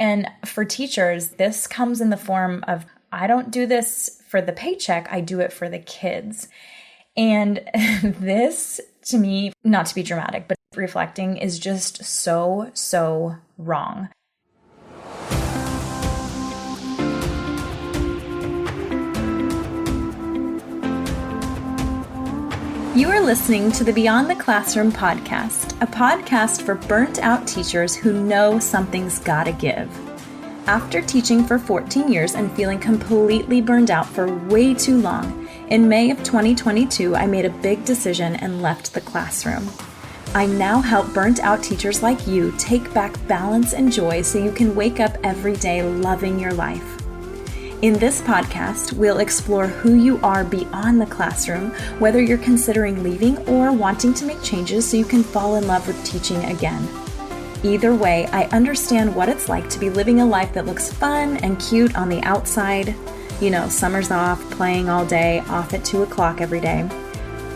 And for teachers, this comes in the form of, I don't do this for the paycheck, I do it for the kids. And this, to me, not to be dramatic, but reflecting, is just so wrong. You are listening to the Beyond the Classroom podcast, a podcast for burnt-out teachers who know something's gotta give. After teaching for 14 years and feeling completely burned out for way too long, in May of 2022, I made a big decision and left the classroom. I now help burnt-out teachers like you take back balance and joy so you can wake up every day loving your life. In this podcast, we'll explore who you are beyond the classroom, whether you're considering leaving or wanting to make changes so you can fall in love with teaching again. Either way, I understand what it's like to be living a life that looks fun and cute on the outside. You know, summer's off, playing all day, off at 2 o'clock every day,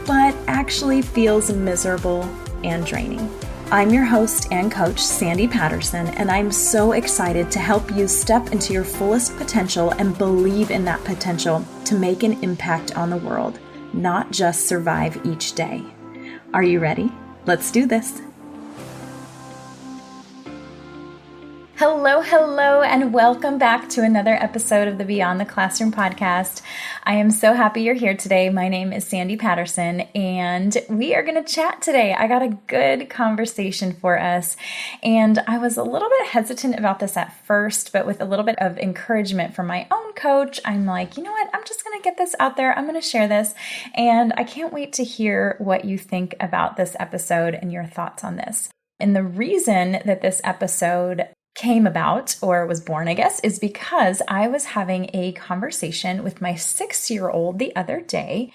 but actually feels miserable and draining. I'm your host and coach, Sandy Patterson, and I'm so excited to help you step into your fullest potential and believe in that potential to make an impact on the world, not just survive each day. Are you ready? Let's do this. Hello, and welcome back to another episode of the Beyond the Classroom podcast. I am so happy you're here today. My name is Sandy Patterson, and we are going to chat today. I got a good conversation for us, and I was a little bit hesitant about this at first, but with a little bit of encouragement from my own coach, I'm like, you know what? I'm just going to get this out there. I'm going to share this, and I can't wait to hear what you think about this episode and your thoughts on this. And the reason that this episode came about, or was born, I guess, is because I was having a conversation with my 6-year-old the other day,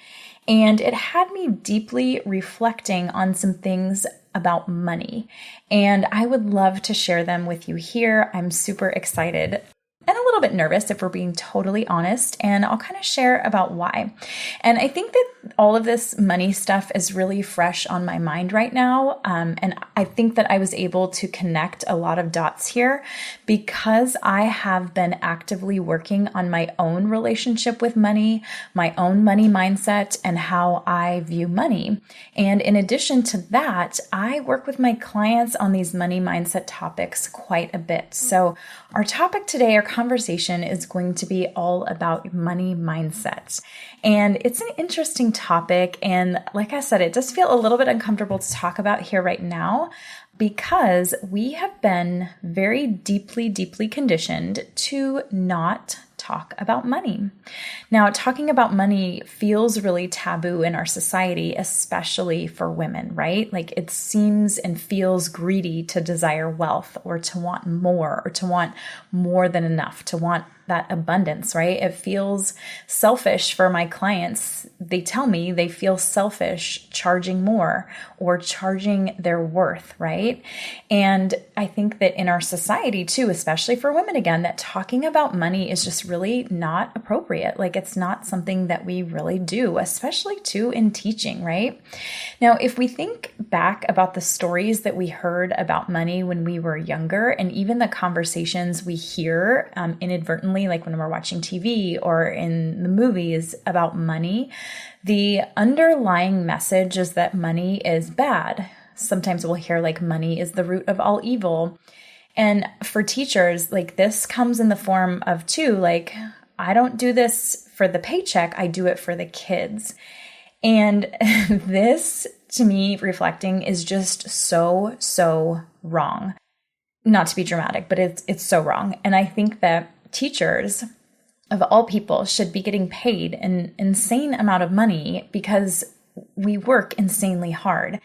and it had me deeply reflecting on some things about money. And I would love to share them with you here. I'm super excited and a little bit nervous, if we're being totally honest, and I'll kind of share about why. And I think that all of this money stuff is really fresh on my mind right now, and I think that I was able to connect a lot of dots here because I have been actively working on my own relationship with money, my own money mindset, and how I view money. And in addition to that, I work with my clients on these money mindset topics quite a bit. So our topic today, our conversation, is going to be all about money mindset. And it's an interesting topic. And like I said, it does feel a little bit uncomfortable to talk about here right now because we have been very deeply conditioned to not talk about money. Now, talking about money feels really taboo in our society, especially for women, right? Like it seems and feels greedy to desire wealth or to want more or to want more than enough, to want that abundance, right? It feels selfish for my clients. They tell me they feel selfish charging more or charging their worth, right? And I think that in our society too, especially for women again, that talking about money is just really not appropriate. Like it's not something that we really do, especially too in teaching, right? Now, if we think back about the stories that we heard about money when we were younger, and even the conversations we hear inadvertently, like when we're watching TV or in the movies about money, the underlying message is that money is bad. Sometimes we'll hear like money is the root of all evil. And for teachers, like this comes in the form of too, like, I don't do this for the paycheck, I do it for the kids. And this, to me, reflecting, is just so wrong. Not to be dramatic, but it's so wrong. And I think that teachers, of all people, should be getting paid an insane amount of money because we work insanely hard.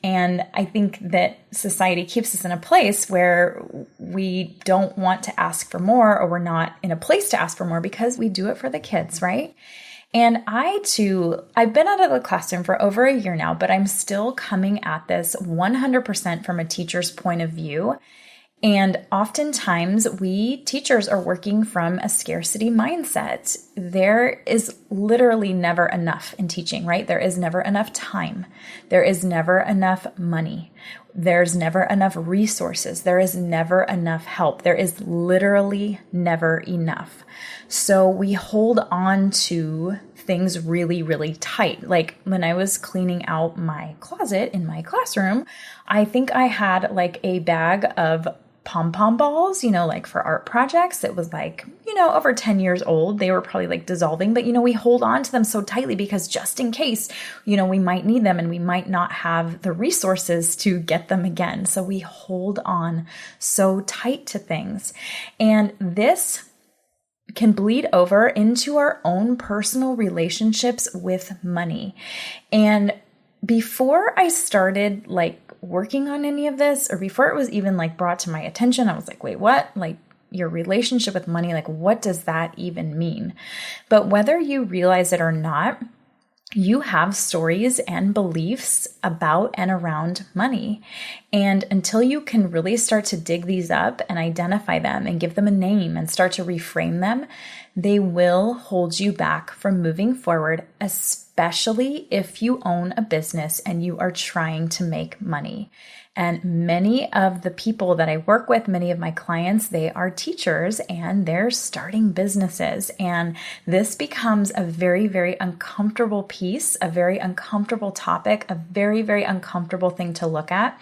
And I think that society keeps us in a place where we don't want to ask for more, or we're not in a place to ask for more because we do it for the kids, right? And I've been out of the classroom for over a year now, but I'm still coming at this 100% from a teacher's point of view. And oftentimes we teachers are working from a scarcity mindset. There is literally never enough in teaching, right? There is never enough time. There is never enough money. There's never enough resources. There is never enough help. There is literally never enough. So we hold on to things really, really tight. Like when I was cleaning out my closet in my classroom, I think I had like a bag of pom-pom balls, like for art projects. It was like, over 10 years old. They were probably like dissolving, but we hold on to them so tightly because just in case, we might need them and we might not have the resources to get them again. So we hold on so tight to things. And this can bleed over into our own personal relationships with money. And before I started working on any of this, or before it was even brought to my attention, I was like, wait, what? Your relationship with money, what does that even mean? But whether you realize it or not, you have stories and beliefs about and around money. And until you can really start to dig these up and identify them and give them a name and start to reframe them, they will hold you back from moving forward, especially if you own a business and you are trying to make money. And many of the people that I work with, many of my clients, they are teachers and they're starting businesses. And this becomes a very, very uncomfortable piece, a very uncomfortable topic, a very, very uncomfortable thing to look at,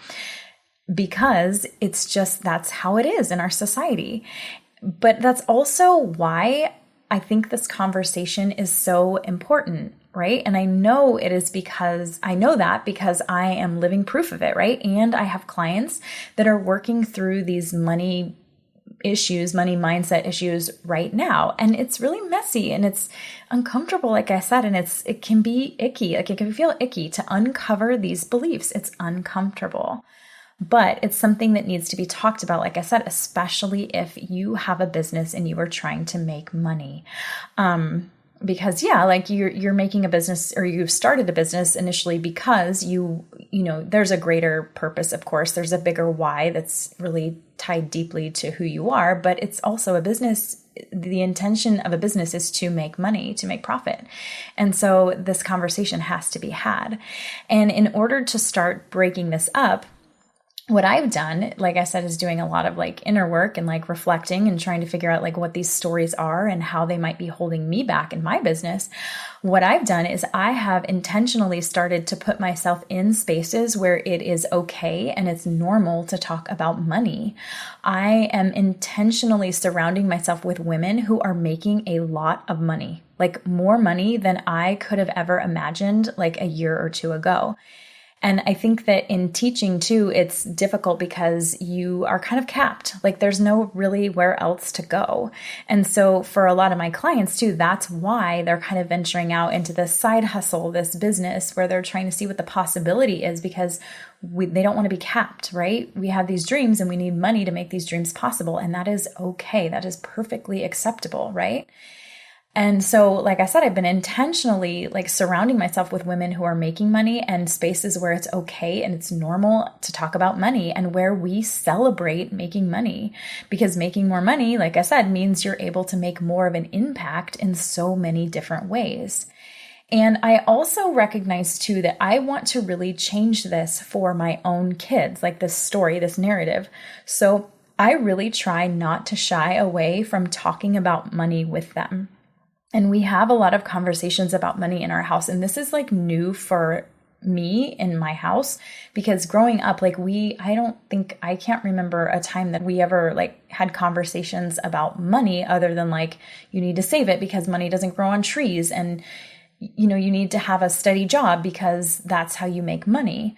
because that's how it is in our society. But that's also why I think this conversation is so important, right? And I know it is because I know that because I am living proof of it, right? And I have clients that are working through these money issues, money mindset issues right now. And it's really messy and it's uncomfortable, like I said, and it can be icky. It can feel icky to uncover these beliefs. It's uncomfortable. But it's something that needs to be talked about, like I said, especially if you have a business and you are trying to make money. Because you're making a business, or you've started a business initially because there's a greater purpose, of course. There's a bigger why that's really tied deeply to who you are, but it's also a business. The intention of a business is to make money, to make profit. And so this conversation has to be had. And in order to start breaking this up, what I've done, like I said, is doing a lot of inner work and reflecting and trying to figure out what these stories are and how they might be holding me back in my business. What I've done is I have intentionally started to put myself in spaces where it is okay and it's normal to talk about money. I am intentionally surrounding myself with women who are making a lot of money, more money than I could have ever imagined a year or two ago. And I think that in teaching too, it's difficult because you are kind of capped. There's no really where else to go. And so for a lot of my clients too, that's why they're kind of venturing out into this side hustle, this business where they're trying to see what the possibility is, because they don't want to be capped, right? We have these dreams and we need money to make these dreams possible. And that is okay. That is perfectly acceptable, right? And so, like I said, I've been intentionally surrounding myself with women who are making money and spaces where it's okay and it's normal to talk about money and where we celebrate making money, because making more money, like I said, means you're able to make more of an impact in so many different ways. And I also recognize too that I want to really change this for my own kids, this story, this narrative. So I really try not to shy away from talking about money with them. And we have a lot of conversations about money in our house. And this is new for me in my house, because growing up, I can't remember a time that we ever had conversations about money other than you need to save it because money doesn't grow on trees. And, you need to have a steady job because that's how you make money.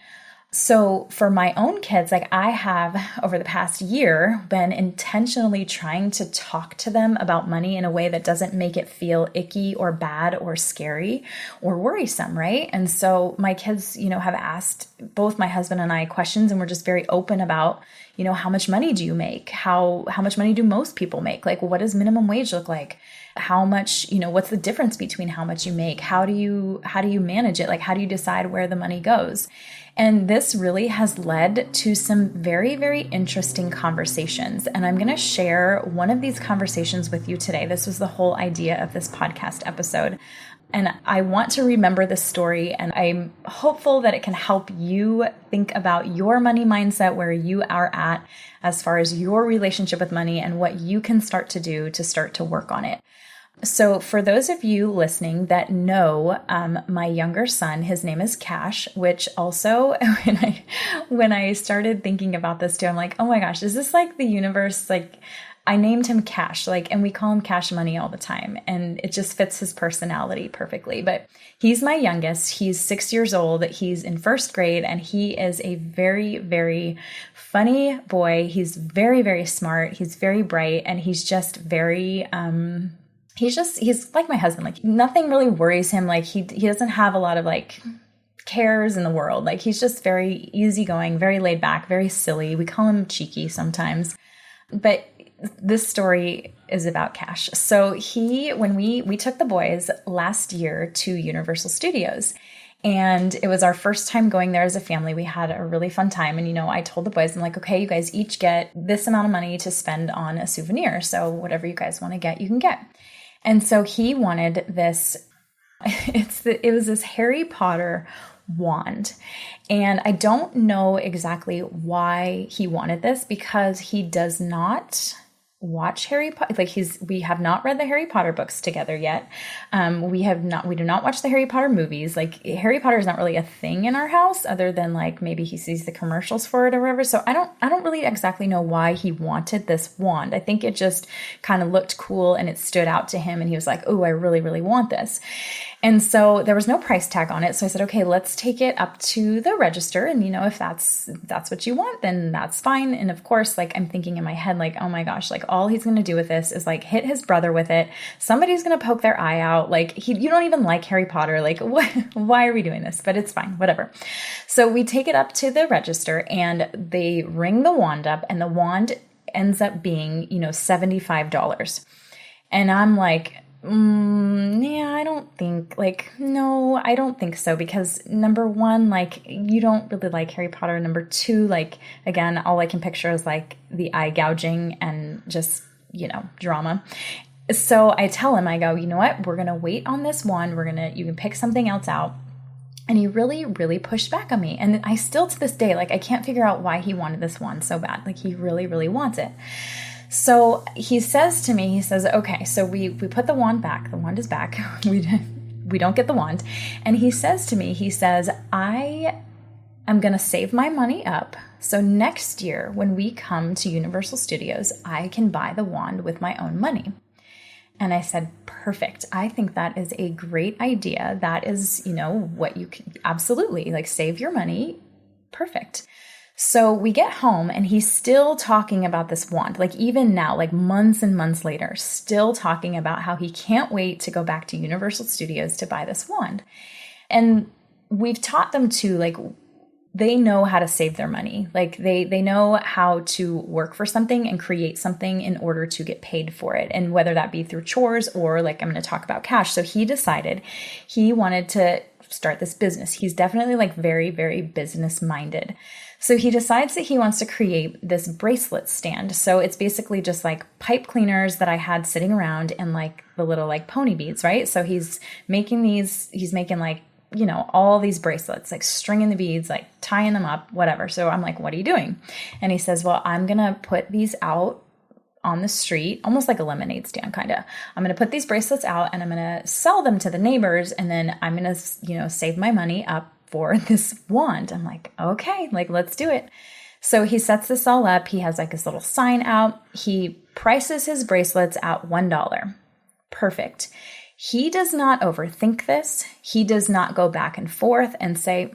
So for my own kids, I have over the past year been intentionally trying to talk to them about money in a way that doesn't make it feel icky or bad or scary or worrisome, right? And so my kids, have asked both my husband and I questions, and we're just very open about, how much money do you make? How much money do most people make? Like, what does minimum wage look like? How much, what's the difference between how much you make? How do you manage it? Like, how do you decide where the money goes? And this really has led to some very, very interesting conversations. And I'm going to share one of these conversations with you today. This was the whole idea of this podcast episode. And I want to remember this story, and I'm hopeful that it can help you think about your money mindset, where you are at as far as your relationship with money and what you can start to do to start to work on it. So for those of you listening that know my younger son, his name is Cash, which also when I started thinking about this too, I'm like, oh my gosh, is this like the universe? Like, I named him Cash, and we call him Cash Money all the time, and it just fits his personality perfectly. But he's my youngest. He's 6 years old. He's in first grade, and he is a very, very funny boy. He's very, very smart. He's very bright, and he's just very, he's like my husband. Like, nothing really worries him. Like, he doesn't have a lot of cares in the world. Like, he's just very easygoing, very laid back, very silly. We call him cheeky sometimes. But this story is about Cash. So when we took the boys last year to Universal Studios, and it was our first time going there as a family. We had a really fun time. And, I told the boys, I'm like, okay, you guys each get this amount of money to spend on a souvenir. So whatever you guys want to get, you can get. And so he wanted this, it was this Harry Potter wand. And I don't know exactly why he wanted this, because he does not watch Harry Potter. We have not read the Harry Potter books together yet. We do not watch the Harry Potter movies. Like, Harry Potter is not really a thing in our house, other than maybe he sees the commercials for it or whatever. So I don't really exactly know why he wanted this wand. I think it just kind of looked cool and it stood out to him, and he was like, oh, I really, really want this. And so there was no price tag on it. So I said, okay, let's take it up to the register. And, if that's what you want, then that's fine. And of course, I'm thinking in my head, oh my gosh, all he's going to do with this is hit his brother with it. Somebody's going to poke their eye out. You don't even like Harry Potter. Why are we doing this? But it's fine, whatever. So we take it up to the register, and they ring the wand up, and the wand ends up being, $75. And I'm like, yeah, I don't think no, I don't think so, because number one, you don't really like Harry Potter. Number two, again, all I can picture is the eye gouging and just, drama. So I tell him, I go, you know what? We're going to wait on this one. You can pick something else out. And he really, really pushed back on me. And I still, to this day, I can't figure out why he wanted this one so bad. He really, really wants it. So he says to me, okay, so we put the wand back. The wand is back. We don't get the wand. And he says to me, I am going to save my money up. So next year, when we come to Universal Studios, I can buy the wand with my own money. And I said, perfect. I think that is a great idea. That is, what you can absolutely save your money. Perfect. So we get home, and he's still talking about this wand, even now, months and months later, still talking about how he can't wait to go back to Universal Studios to buy this wand. And we've taught them to, they know how to save their money. They know how to work for something and create something in order to get paid for it. And whether that be through chores or I'm going to talk about cash. So he decided he wanted to start this business. He's definitely very, very business minded. So he decides that he wants to create this bracelet stand. So it's basically just pipe cleaners that I had sitting around, and the little pony beads, right? So he's making all these bracelets, stringing the beads, tying them up, whatever. So I'm like, what are you doing? And he says, well, I'm going to put these out on the street, almost like a lemonade stand, kind of. I'm going to put these bracelets out, and I'm going to sell them to the neighbors. And then I'm going to, save my money up for this wand. I'm like, okay, let's do it. So he sets this all up. He has his little sign out. He prices his bracelets at $1. Perfect. He does not overthink this. He does not go back and forth and say,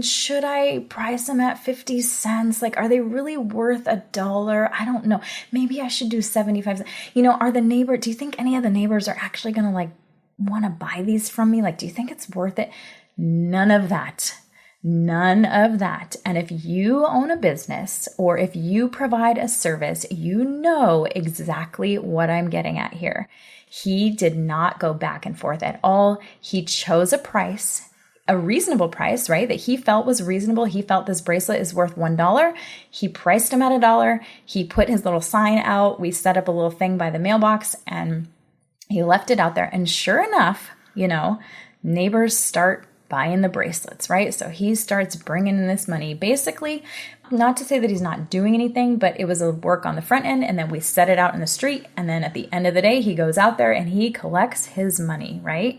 should I price them at 50 cents? Are they really worth $1? I don't know. Maybe I should do 75 cents. Do you think any of the neighbors are actually going to want to buy these from me? Do you think it's worth it? None of that. None of that. And if you own a business or if you provide a service, you know exactly what I'm getting at here. He did not go back and forth at all. He chose a price, a reasonable price, right? That he felt was reasonable. He felt this bracelet is worth $1. He priced him at $1. He put his little sign out. We set up a little thing by the mailbox and he left it out there. And sure enough, neighbors start buying the bracelets, right? So he starts bringing in this money. Basically, not to say that he's not doing anything, but it was a work on the front end, and then we set it out in the street, and then at the end of the day, he goes out there and he collects his money, right?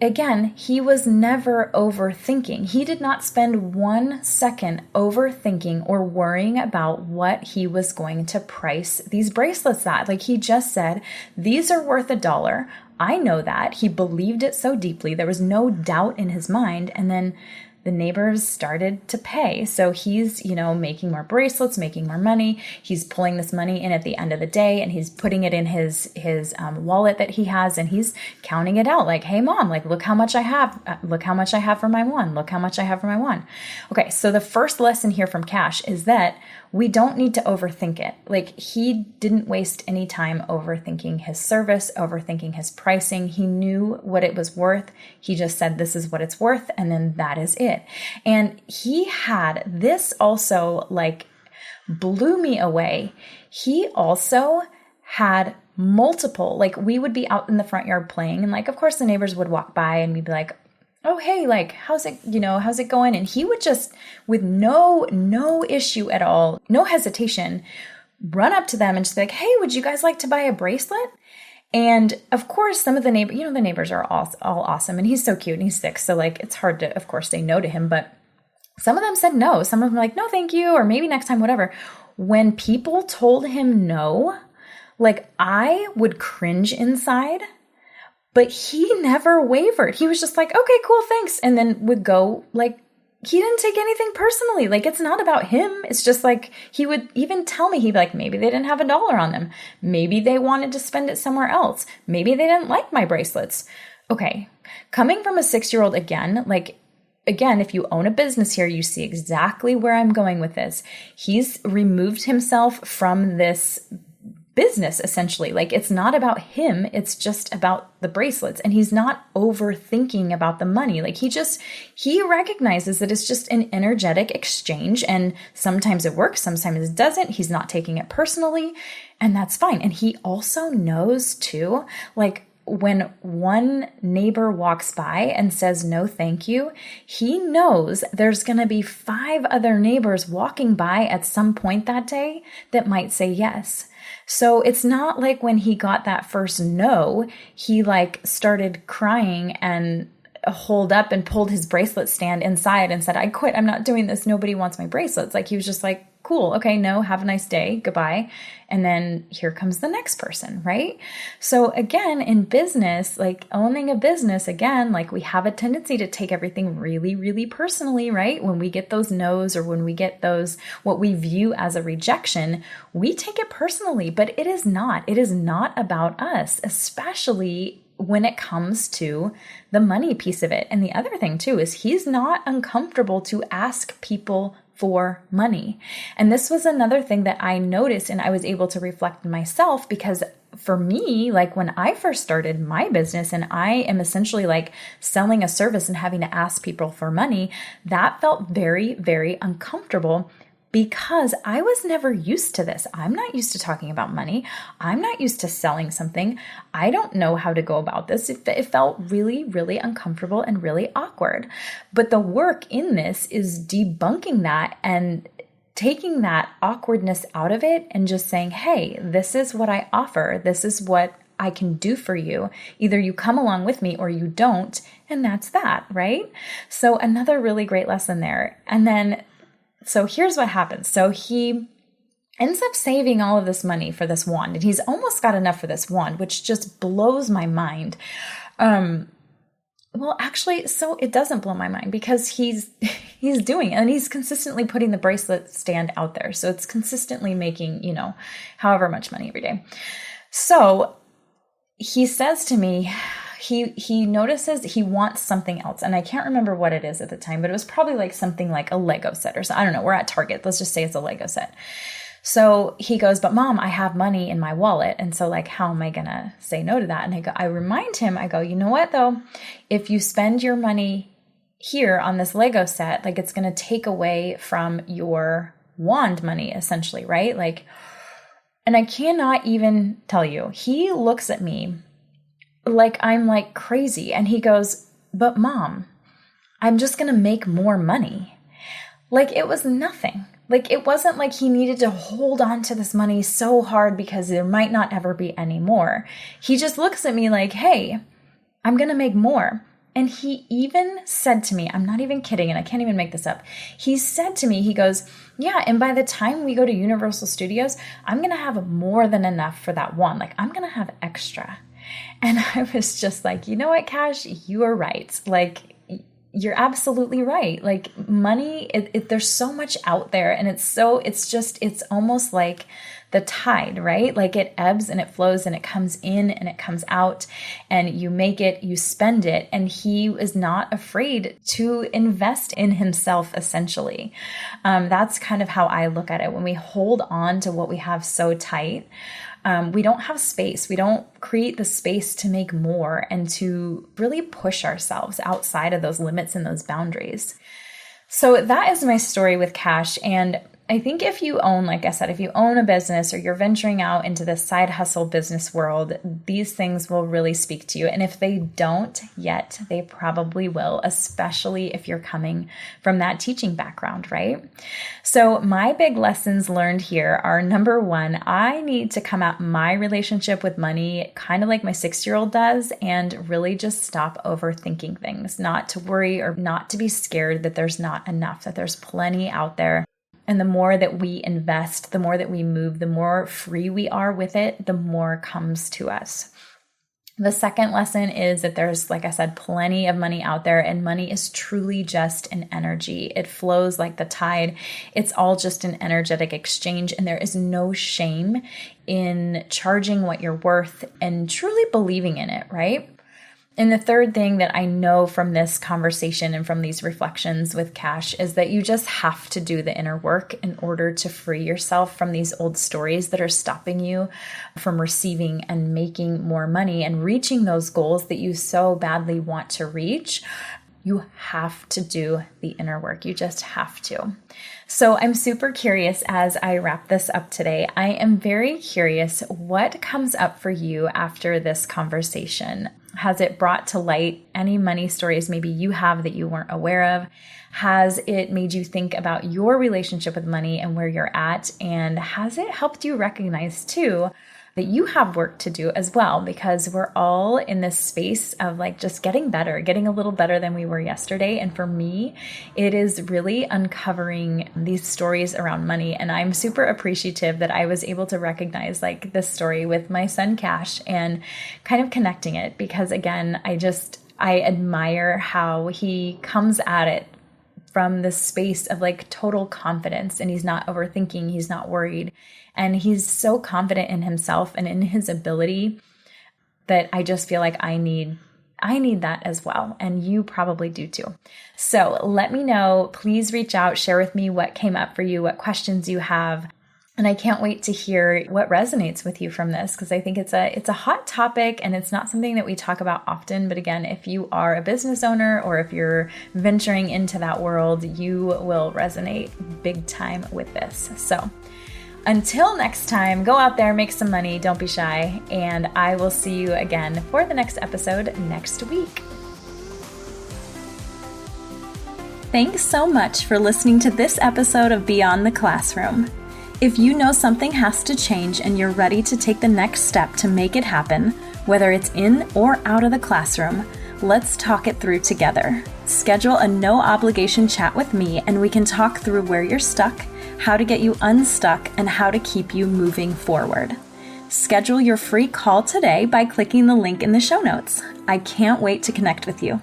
Again, he was never overthinking. He did not spend 1 second overthinking or worrying about what he was going to price these bracelets at. Like he just said, these are worth $1. I know that. He believed it so deeply. There was no doubt in his mind. And then the neighbors started to pay. So he's, making more bracelets, making more money. He's pulling this money in at the end of the day and he's putting it in his wallet that he has and he's counting it out like, hey mom, like look how much I have. Look how much I have for my one. Look how much I have for my one. Okay. So the first lesson here from Cash is that we don't need to overthink it. Like he didn't waste any time overthinking his service, overthinking his pricing. He knew what it was worth. He just said, this is what it's worth. And then that is it. And he had this also like blew me away. He also had multiple, like we would be out in the front yard playing. And like, of course the neighbors would walk by and we'd be like, oh, hey, like, how's it going? And he would just, with no issue at all, no hesitation, run up to them and just be like, hey, would you guys like to buy a bracelet? And of course, some of the neighbors, the neighbors are all awesome. And he's so cute and he's 6. So like, it's hard to, of course, say no to him. But some of them said no. Some of them were like, no, thank you. Or maybe next time, whatever. When people told him no, like I would cringe inside. But he never wavered. He was just like, okay, cool, thanks. And then would go like, he didn't take anything personally. Like, it's not about him. It's just like, he would even tell me, he'd be like, maybe they didn't have $1 on them. Maybe they wanted to spend it somewhere else. Maybe they didn't like my bracelets. Okay. Coming from a 6-year-old again, if you own a business here, you see exactly where I'm going with this. He's removed himself from this business, essentially. Like it's not about him. It's just about the bracelets. And he's not overthinking about the money. Like he recognizes that it's just an energetic exchange. And sometimes it works, sometimes it doesn't. He's not taking it personally. And that's fine. And he also knows too, like when one neighbor walks by and says, no, thank you, he knows there's going to be 5 other neighbors walking by at some point that day that might say yes. So it's not like when he got that first no, he like started crying and holed up and pulled his bracelet stand inside and said, I quit. I'm not doing this. Nobody wants my bracelets. Like he was just like, cool. Okay. No, have a nice day. Goodbye. And then here comes the next person, right? So again, in business, like owning a business, again, like we have a tendency to take everything really, really personally, right? When we get those no's or when we get those, what we view as a rejection, we take it personally, but it is not. It is not about us, especially when it comes to the money piece of it. And the other thing too is he's not uncomfortable to ask people for money. And this was another thing that I noticed and I was able to reflect in myself, because for me, like when I first started my business and I am essentially like selling a service and having to ask people for money, that felt very, very uncomfortable because I was never used to this. I'm not used to talking about money. I'm not used to selling something. I don't know how to go about this. It felt really, really uncomfortable and really awkward. But the work in this is debunking that and taking that awkwardness out of it and just saying, hey, this is what I offer. This is what I can do for you. Either you come along with me or you don't. And that's that, right? So another really great lesson there. And then so here's what happens. So he ends up saving all of this money for this wand, and he's almost got enough for this wand, which just blows my mind. Well, actually, so it doesn't blow my mind because he's doing it and he's consistently putting the bracelet stand out there. So it's consistently making, however much money every day. So he says to me, he notices he wants something else. And I can't remember what it is at the time, but it was probably like something like a Lego set or something. I don't know. We're at Target. Let's just say it's a Lego set. So he goes, but Mom, I have money in my wallet. And so like, how am I going to say no to that? And I remind him, I go, you know what though? If you spend your money here on this Lego set, like it's going to take away from your wand money essentially, right? Like, and I cannot even tell you, he looks at me like I'm like crazy. And he goes, but Mom, I'm just going to make more money. Like it was nothing. Like it wasn't like he needed to hold on to this money so hard because there might not ever be any more. He just looks at me like, hey, I'm going to make more. And he even said to me, I'm not even kidding, and I can't even make this up. He said to me, he goes, yeah, and by the time we go to Universal Studios, I'm going to have more than enough for that one. Like I'm going to have extra. And I was just like, you know what, Cash, you are right. Like you're absolutely right. Like money, there's so much out there, and it's almost like the tide, right? Like it ebbs and it flows and it comes in and it comes out, and you make it, you spend it. And he is not afraid to invest in himself, essentially. That's kind of how I look at it. When we hold on to what we have so tight, we don't have space. We don't create the space to make more and to really push ourselves outside of those limits and those boundaries. So that is my story with cash. And I think if you own, like I said, if you own a business or you're venturing out into the side hustle business world, these things will really speak to you. And if they don't yet, they probably will, especially if you're coming from that teaching background, right? So my big lessons learned here are, number one, I need to come at my relationship with money kind of like my 6-year-old does, and really just stop overthinking things, not to worry or not to be scared that there's not enough, that there's plenty out there. And the more that we invest, the more that we move, the more free we are with it, the more comes to us. The second lesson is that there's, like I said, plenty of money out there, and money is truly just an energy. It flows like the tide. It's all just an energetic exchange, and there is no shame in charging what you're worth and truly believing in it, right? And the third thing that I know from this conversation and from these reflections with cash is that you just have to do the inner work in order to free yourself from these old stories that are stopping you from receiving and making more money and reaching those goals that you so badly want to reach. You have to do the inner work. You just have to. So I'm super curious as I wrap this up today. I am very curious what comes up for you after this conversation. Has it brought to light any money stories maybe you have that you weren't aware of? Has it made you think about your relationship with money and where you're at? And has it helped you recognize too that you have work to do as well? Because we're all in this space of like just getting better, getting a little better than we were yesterday. And for me, it is really uncovering these stories around money. And I'm super appreciative that I was able to recognize like this story with my son Cash and kind of connecting it, because again, I admire how he comes at it from this space of like total confidence, and he's not overthinking, he's not worried. And he's so confident in himself and in his ability that I just feel like I need that as well. And you probably do too. So let me know, please reach out, share with me what came up for you, what questions you have. And I can't wait to hear what resonates with you from this, because I think it's a hot topic and it's not something that we talk about often. But again, if you are a business owner or if you're venturing into that world, you will resonate big time with this. So until next time, go out there, make some money, don't be shy, and I will see you again for the next episode next week. Thanks so much for listening to this episode of Beyond the Classroom. If you know something has to change and you're ready to take the next step to make it happen, whether it's in or out of the classroom, let's talk it through together. Schedule a no-obligation chat with me and we can talk through where you're stuck, how to get you unstuck, and how to keep you moving forward. Schedule your free call today by clicking the link in the show notes. I can't wait to connect with you.